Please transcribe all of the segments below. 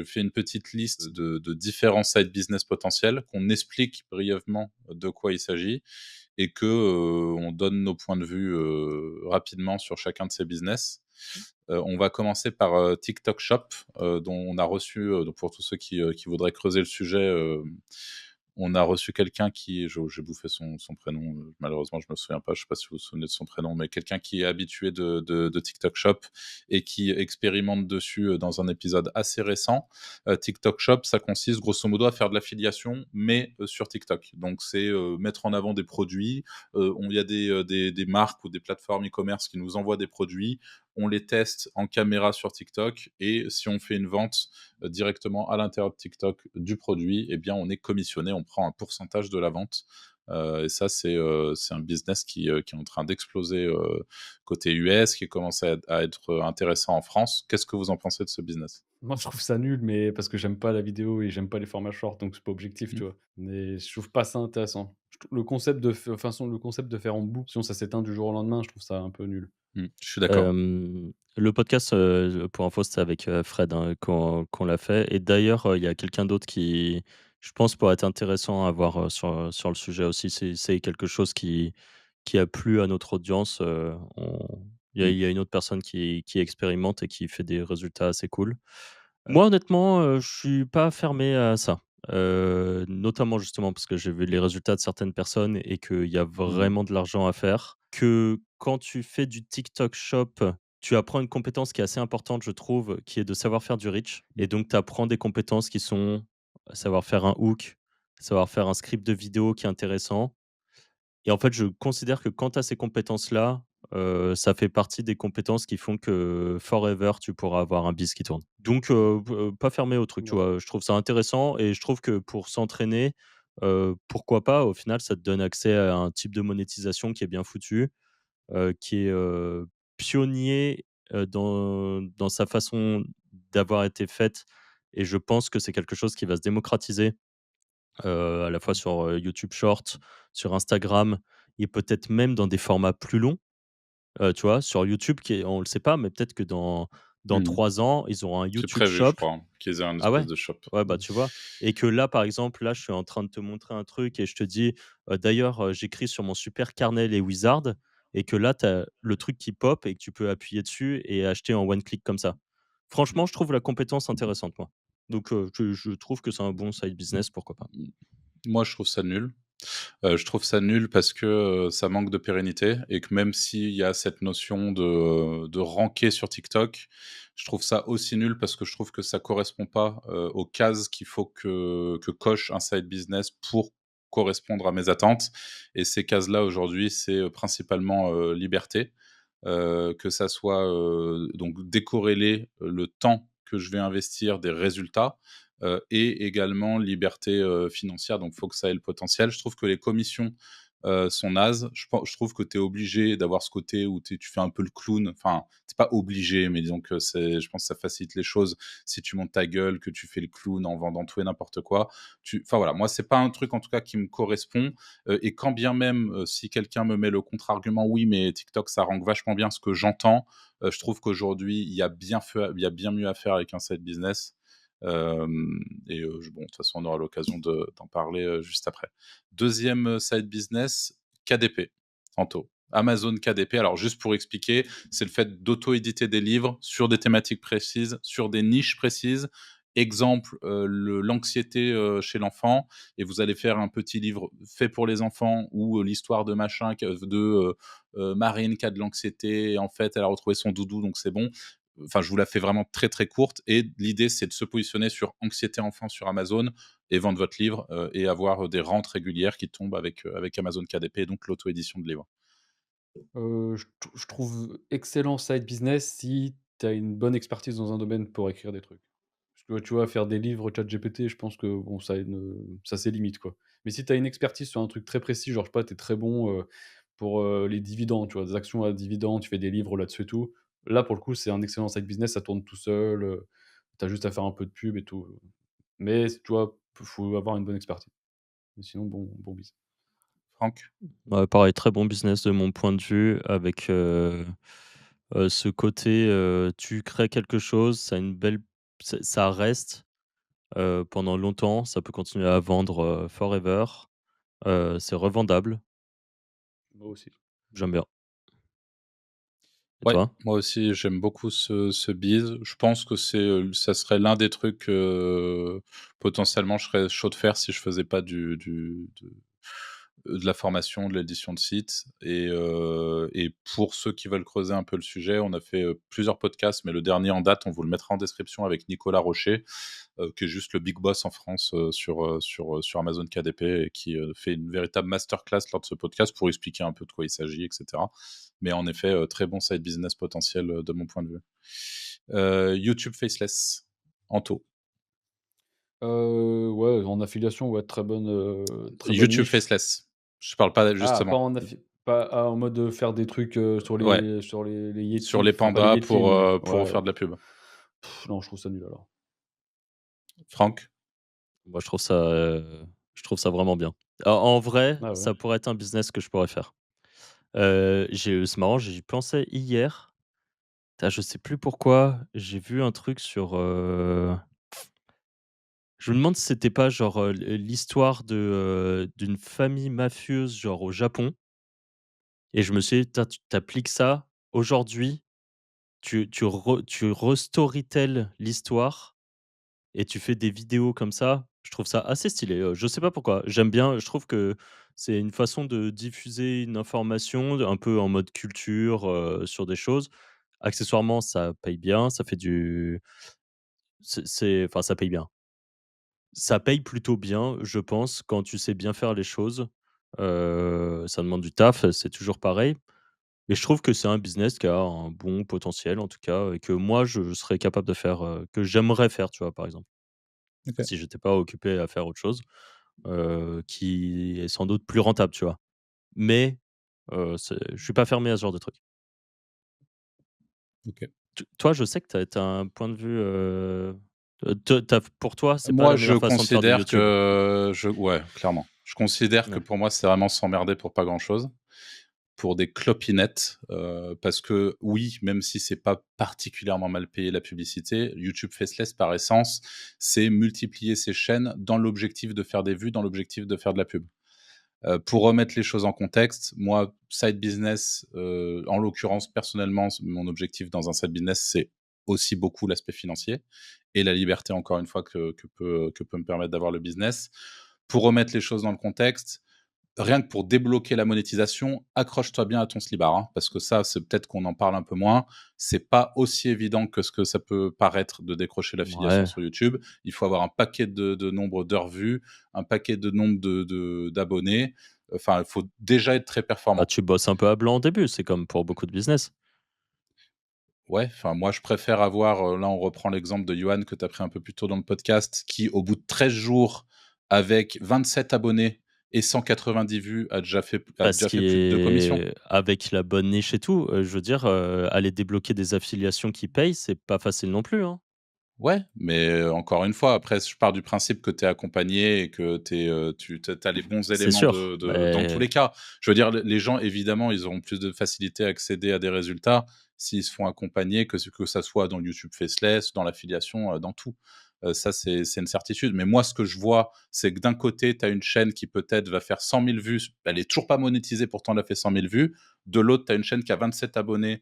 je fais une petite liste de différents side business potentiels, qu'on explique brièvement de quoi il s'agit et que, on donne nos points de vue, rapidement sur chacun de ces business. On va commencer par, TikTok Shop, dont on a reçu, donc pour tous ceux qui voudraient creuser le sujet, on a reçu quelqu'un qui j'ai bouffé son prénom, malheureusement je me souviens pas, je sais pas si vous vous souvenez de son prénom, mais quelqu'un qui est habitué de TikTok Shop et qui expérimente dessus, dans un épisode assez récent. TikTok Shop, ça consiste grosso modo à faire de l'affiliation, mais, sur TikTok. Donc c'est, mettre en avant des produits, il y a des marques ou des plateformes e-commerce qui nous envoient des produits, on les teste en caméra sur TikTok et si on fait une vente, directement à l'intérieur de TikTok du produit, eh bien, on est commissionné, on prend un pourcentage de la vente. Et ça, c'est un business qui est en train d'exploser, côté US, qui commence à être intéressant en France. Qu'est-ce que vous en pensez de ce business? Moi, je trouve ça nul, mais parce que j'aime pas la vidéo et j'aime pas les formats short, donc c'est pas objectif, Mmh. tu vois? Mais je trouve pas ça intéressant. Je trou le concept de f enfin, son le concept de faire en boucle, sinon ça s'éteint du jour au lendemain, je trouve ça un peu nul. Je suis d'accord. Le podcast, pour info, c'était avec, Fred, hein, qu'on l'a fait et d'ailleurs, il y a quelqu'un d'autre qui, je pense, pourrait être intéressant à voir, sur le sujet aussi. C'est quelque chose qui a plu à notre audience, on Mmh. il y a une autre personne qui expérimente et qui fait des résultats assez cool. Moi, honnêtement, je suis pas fermé à ça, notamment justement parce que j'ai vu les résultats de certaines personnes et qu'il y a Mmh. vraiment de l'argent à faire. Que quand tu fais du TikTok Shop, tu apprends une compétence qui est assez importante, je trouve, qui est de savoir faire du reach et donc tu apprends des compétences qui sont savoir faire un hook, savoir faire un script de vidéo qui est intéressant et en fait, je considère que quand tu as ces compétences-là, ça fait partie des compétences qui font que forever, tu pourras avoir un biz qui tourne. Donc pas fermé au truc, tu Ouais. vois? Je trouve ça intéressant et je trouve que pour s'entraîner, pourquoi pas? Au final, ça te donne accès à un type de monétisation qui est bien foutu, qui est, pionnier, dans sa façon d'avoir été faite et je pense que c'est quelque chose qui va se démocratiser à la fois sur, YouTube Short, sur Instagram et peut-être même dans des formats plus longs, tu vois? Sur YouTube qui est on le sait pas, mais peut-être que dans Mmh. 3 ans, ils auront un C'est YouTube prévu, je Shop. crois, hein, qu'ils aient un Ah espèce ouais? de shop. Ouais, bah, Mmh. tu vois? Et que là, par exemple, là, je suis en train de te montrer un truc et je te dis, d'ailleurs, j'écris sur mon super carnet les wizards et que là, tu as le truc qui pop et que tu peux appuyer dessus et acheter en one click comme ça. Franchement, je trouve la compétence intéressante, moi. Donc je trouve que c'est un bon side business, pourquoi pas. Mmh. Moi, je trouve ça nul. Je trouve ça nul parce que, ça manque de pérennité et que même s'il y a cette notion de ranker sur TikTok, je trouve ça aussi nul parce que je trouve que ça correspond pas, aux cases qu'il faut que coche un side business pour correspondre à mes attentes et ces cases-là aujourd'hui, c'est, principalement, liberté, que ça soit, donc décorréler le temps que je vais investir des résultats, et également liberté, financière, donc il faut que ça ait le potentiel. Je trouve que les commissions, sont nazes. Je trouve que tu es obligé d'avoir ce côté où tu fais un peu le clown, enfin, tu pas obligé, mais disons que je pense que ça facilite les choses. Si tu montes ta gueule, que tu fais le clown en vendant tout et n'importe quoi, enfin voilà, moi c'est pas un truc en tout cas qui me correspond, et quand bien même, si quelqu'un me met le contre-argument: «Oui, mais TikTok ça rank vachement bien», ce que j'entends, je trouve qu'aujourd'hui il y a bien mieux à faire avec un side business. Et bon, de toute façon, on aura l'occasion d'en parler, juste après. Deuxième side business, KDP, Anto. Amazon KDP, alors juste pour expliquer, c'est le fait d'auto-éditer des livres sur des thématiques précises, sur des niches précises. Exemple, l'anxiété, chez l'enfant et vous allez faire un petit livre fait pour les enfants ou, l'histoire de machin Marine qui a de l'anxiété et en fait, elle a retrouvé son doudou donc c'est bon. Enfin, je vous la fais vraiment très, très courte et l'idée, c'est de se positionner sur anxiété enfant sur Amazon et vendre votre livre, et avoir, des rentes régulières qui tombent avec Amazon KDP et donc l'auto-édition de livres. Je trouve excellent side business si tu as une bonne expertise dans un domaine pour écrire des trucs. Parce que, tu vois, faire des livres ChatGPT, je pense que bon, ça a ses limites, quoi. Mais si tu as une expertise sur un truc très précis, genre, je sais pas, tu es très bon, pour, les dividendes, tu vois? Des actions à dividendes, tu fais des livres là-dessus et tout. Là, pour le coup, c'est un excellent side business, ça tourne tout seul, tu as juste à faire un peu de pub et tout, mais tu vois, faut avoir une bonne expertise. Mais sinon, bon biz. Franck? Ouais, pareil, très bon business de mon point de vue avec, ce côté, tu crées quelque chose, ça a une belle ça reste. pendant longtemps, ça peut continuer à vendre, forever, c'est revendable, Moi aussi. j'aime bien. Et Ouais, toi? moi aussi, j'aime beaucoup ce biz. Je pense que ça serait l'un des trucs, potentiellement, je serais chaud de faire si je faisais pas de la formation, de l'édition de sites et pour ceux qui veulent creuser un peu le sujet, on a fait, plusieurs podcasts, mais le dernier en date, on vous le mettra en description avec Nicolas Rocher, qui est juste le big boss en France, sur Amazon KDP et qui, fait une véritable masterclass lors de ce podcast pour expliquer un peu de quoi il s'agit et cetera. Mais en effet, très bon side business potentiel, de mon point de vue. YouTube Faceless, Anto. Ouais, en affiliation, ouais, très bonne YouTube niche. Faceless. Je parle pas Ah, pas justement. en affi pas ah, en mode, faire des trucs, Ouais, sur les sur Yeti, les enfin pas les pandas Yeti, mais pour ouais. faire de la pub. Non, je trouve ça nul alors. Franck? Moi, je trouve ça vraiment bien. En vrai, Ah ouais? ça pourrait être un business que je pourrais faire. C'est marrant, j'y pensais hier. Putain, je sais plus pourquoi, j'ai vu un truc sur, je me demande si c'était pas genre, l'histoire d'une famille mafieuse, genre au Japon et je me suis dit: «Putain, tu appliques ça aujourd'hui, tu restorytelles l'histoire et tu fais des vidéos comme ça». Je trouve ça assez stylé, je sais pas pourquoi. J'aime bien, je trouve que c'est une façon de diffuser une information un peu en mode culture, sur des choses. Accessoirement, ça paye bien, ça fait du enfin, ça paye bien. Ça paye plutôt bien, je pense, quand tu sais bien faire les choses. Ça demande du taf, c'est toujours pareil. Mais je trouve que c'est un business qui a un bon potentiel, en tout cas, et que moi, je serais capable de faire, que j'aimerais faire, tu vois, par exemple, OK, si j'étais pas occupé à faire autre chose, qui est sans doute plus rentable, tu vois? Mais, je suis pas fermé à ce genre de truc. OK. Toi, je sais que tu as un point de vue, te tu pour toi, c'est pas Moi, la je meilleure façon de faire du considère YouTube? que ouais, clairement. Je considère que Ouais. pour moi, c'est vraiment s'emmerder pour pas grand-chose. Pour des clopinettes, parce que oui, même si c'est pas particulièrement mal payé la publicité, YouTube Faceless par essence, c'est multiplier ses chaînes dans l'objectif de faire des vues, dans l'objectif de faire de la pub. Pour remettre les choses en contexte, moi, side business, en l'occurrence, personnellement, mon objectif dans un side business, c'est aussi beaucoup l'aspect financier et la liberté, encore une fois, que peut me permettre d'avoir le business. Pour remettre les choses dans le contexte, rien que pour débloquer la monétisation, accroche-toi bien à ton slibard, hein, parce que ça, c'est peut-être qu'on en parle un peu moins. C'est pas aussi évident que ce que ça peut paraître de décrocher l'affiliation Ouais. sur YouTube. Il faut avoir un paquet de nombre d'heures vues, un paquet de nombre d'abonnés. Enfin, il faut déjà être très Bah, performant. tu bosses un peu à blanc au début, c'est comme pour beaucoup de business. Ouais, enfin, moi, je préfère avoir, là, on reprend l'exemple de Yoann que tu as pris un peu plus tôt dans le podcast, qui, au bout de 13 jours, avec 27 abonnés et 190 vues, Parce a déjà fait plus de 2 commissions. avec la bonne niche et tout, je veux dire, aller débloquer des affiliations qui payent, c'est pas facile non plus, hein. Ouais, mais encore une fois, après, je pars du principe que tu es accompagné et que tu as les bons C'est éléments sûr, dans tous mais les cas. Je veux dire, les gens, évidemment, ils auront plus de facilité à accéder à des résultats s'ils se font accompagner, que ça soit dans le YouTube Faceless, dans l'affiliation, dans tout. Ça, c'est une certitude. Mais moi, ce que je vois, c'est que d'un côté, tu as une chaîne qui peut-être va faire 100 000 vues. Elle est toujours pas monétisée, pourtant elle a fait 100 000 vues. De l'autre, tu as une chaîne qui a 27 abonnés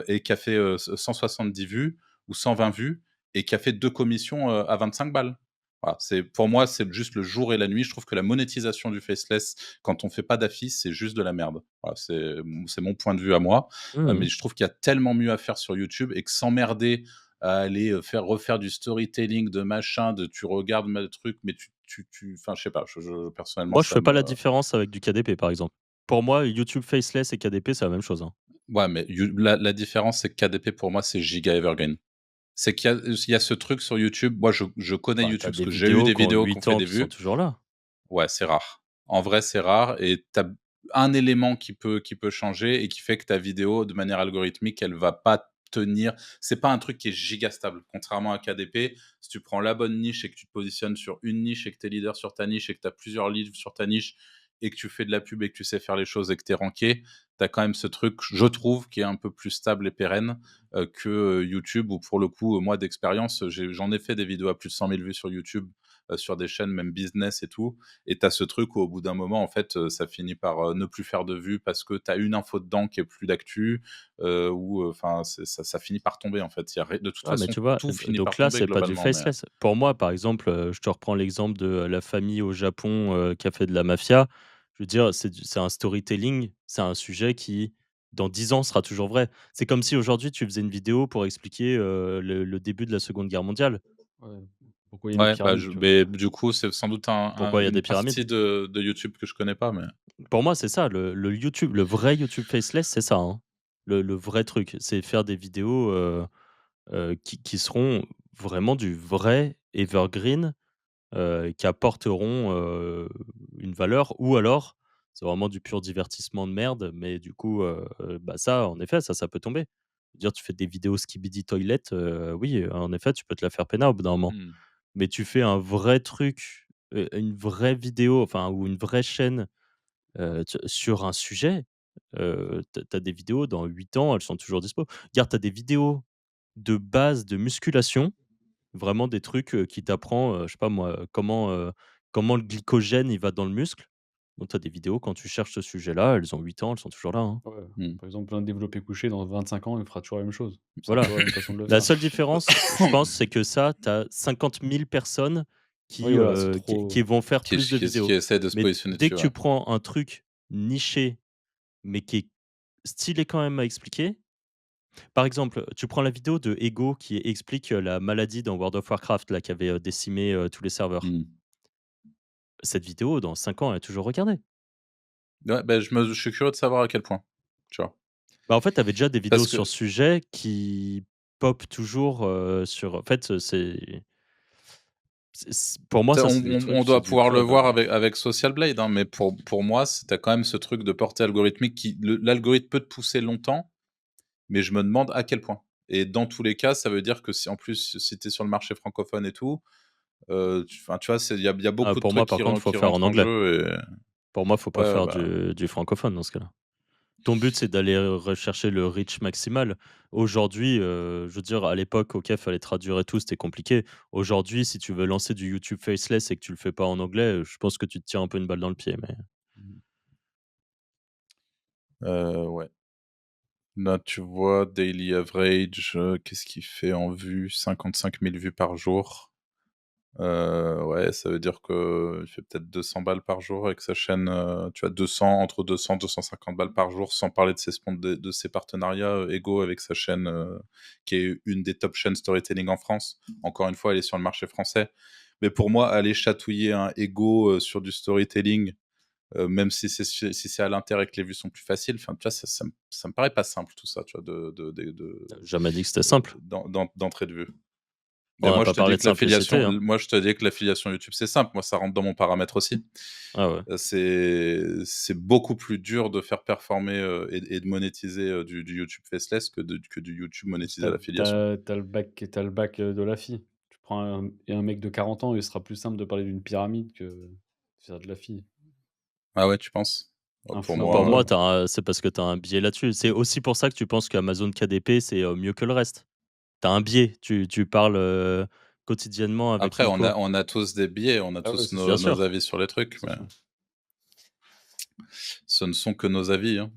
et qui a fait 170 vues ou 120 vues et qui a fait 2 commissions, à 25 balles. Voilà, pour moi, c'est juste le jour et la nuit. Je trouve que la monétisation du faceless, quand on fait pas d'affiches, c'est juste de la merde. Voilà, c'est mon point de vue à moi, mmh mais je trouve qu'il y a tellement mieux à faire sur YouTube et que s'emmerder à aller, refaire du storytelling, de machin, tu regardes le truc, mais enfin, je sais pas, personnellement, Moi, je ça fais pas me la différence avec du KDP, par exemple. Pour moi, YouTube Faceless et KDP, c'est la même chose, hein. ouais, mais la différence, c'est que KDP, pour moi, c'est giga evergreen. C'est qu'il y a ce truc sur YouTube. Moi, je connais Bah, tu as YouTube parce des que j'ai eu vidéos des qui ont vidéos qui ont 8 fait ans des qui sont vues. toujours là. Ouais, c'est rare. En vrai, c'est rare et tu as un élément qui peut changer et qui fait que ta vidéo, de manière algorithmique, elle va pas tenir. C'est pas un truc qui est giga stable. Contrairement à KDP, si tu prends la bonne niche et que tu te positionnes sur une niche et que tu es leader sur ta niche et que tu as plusieurs livres sur ta niche et que tu fais de la pub et que tu sais faire les choses et que tu es ranké, tu as quand même ce truc, je trouve, qui est un peu plus stable et pérenne que YouTube, où pour le coup, moi d'expérience, j'en ai fait des vidéos à plus de 100 000 vues sur YouTube, sur des chaînes même business et tout. Et tu as ce truc où au bout d'un moment, en fait, ça finit par ne plus faire de vues parce que tu as une info dedans qui est plus d'actu, ou enfin, ça finit par tomber en fait. De toute Ouais, mais façon, tu vois, tout finit par donc là, tomber c'est pas du globalement. Mais faceless. Pour moi, par exemple, je te reprends l'exemple de la famille au Japon, qui a fait de la mafia. Je veux dire, c'est un storytelling, c'est un sujet qui, dans 10 ans, sera toujours vrai. C'est comme si aujourd'hui, tu faisais une vidéo pour expliquer, le début de la Seconde Guerre mondiale. Ouais. Pourquoi il y a une ouais, pyramide, tu vois? mais du coup, c'est sans doute Pourquoi il y a une des pyramides? partie de YouTube que je connais pas. Mais Pour moi, c'est ça, le YouTube, le vrai YouTube faceless, c'est ça, hein. Le vrai truc, c'est faire des vidéos, qui seront vraiment du vrai evergreen, qui apporteront, une valeur, ou alors c'est vraiment du pur divertissement de merde, mais du coup, bah, ça, en effet, ça peut tomber. Je veux dire, tu fais des vidéos skibidi toilet, oui, en effet, tu peux te la faire peinard au bout d'un moment. mmh. Mais tu fais un vrai truc, une vraie vidéo, enfin, ou une vraie chaîne, sur un sujet, tu as des vidéos dans 8 ans, elles sont toujours dispo. Regarde, tu as des vidéos de base de musculation. Vraiment des trucs, qui t'apprend, je sais pas moi, comment le glycogène, il va dans le muscle. Donc tu as des vidéos quand tu cherches ce sujet-là, elles ont 8 ans, elles sont toujours là, hein. Ouais. Mmh. Par exemple, un développé couché dans 25 ans, il fera toujours la même chose. Ce sera Voilà. toujours la même façon de le La faire. seule différence, je pense, c'est que ça, tu as 50 000 personnes Oui, qui, voilà, c'est qui trop vont faire plus de Qui vidéos. essaie de se Mais positionner dès que dessus, tu ouais. prends un truc niché, mais qui est stylé quand même à expliquer. Par exemple, tu prends la vidéo de Ego qui explique, la maladie dans World of Warcraft là, qui avait, décimé, tous les serveurs. Mmh. Cette vidéo, dans 5 ans, elle est toujours regardée. Ouais, je suis curieux de savoir à quel point, tu vois? Bah, en fait, tu avais déjà des vidéos Parce sur que ce sujet qui pop toujours, sur en fait, pour moi, tu ça, c'est des trucs, on c'est doit du pouvoir le cloud, voir hein. avec Social Blade, hein, mais pour moi, tu quand même ce truc de portée algorithmique qui l'algorithme peut te pousser longtemps, mais je me demande à quel point. Et dans tous les cas, ça veut dire que si en plus, si tu es sur le marché francophone et tout, tu vois, il y a Ah, beaucoup de pour moi, trucs par contre, faut qui faire en rentrent en anglais. jeu. Et Pour moi, faut pas ouais, faire bah, du francophone dans ce cas-là. Ton but, c'est d'aller rechercher le reach maximal. Aujourd'hui, je veux dire, à l'époque, OK, fallait traduire et tout, c'était compliqué. Aujourd'hui, si tu veux lancer du YouTube faceless et que tu le fais pas en anglais, je pense que tu te tires un peu une balle dans le pied, mais ouais. Là, tu vois, daily average, qu'est-ce qu'il fait en vues? 55 000 vues par jour. Ouais, ça veut dire qu'il fait peut-être 200 balles par jour avec sa chaîne, tu vois, 200, entre 200 250 balles par jour, sans parler de ses partenariats, égaux avec sa chaîne, qui est une des top chaînes storytelling en France. Encore une fois, elle est sur le marché français. Mais pour moi, aller chatouiller un ego, sur du storytelling, même si c'est à l'inter et que les vues sont plus faciles, enfin, tu vois, ça me paraît pas simple tout ça, tu vois, jamais dit que c'était simple. d'entrée de vue. Mais On n'a pas parlé de simplicité, hein. moi, je te dis que l'affiliation YouTube, c'est simple. Moi, ça rentre dans mon paramètre aussi. Ah ouais. C'est beaucoup plus dur de faire performer, et de monétiser, du YouTube faceless que du YouTube Parce que monétisé à l'affiliation. tu le bac, de la fille. Tu prends un mec de 40 ans, il sera plus simple de parler d'une pyramide que de faire de la fille. Ah ouais, tu penses? Pour Influent Pour moi, moi, c'est parce que tu as un biais là-dessus. C'est aussi pour ça que tu penses qu'Amazon KDP, c'est, mieux que le reste. Tu as un biais, tu parles, quotidiennement avec après Nico. on a tous des biais, on a Ah ouais, tous c'est sûr, Bien nos sûr, avis sur les trucs, c'est mais sûr. ce ne sont que nos avis, hein.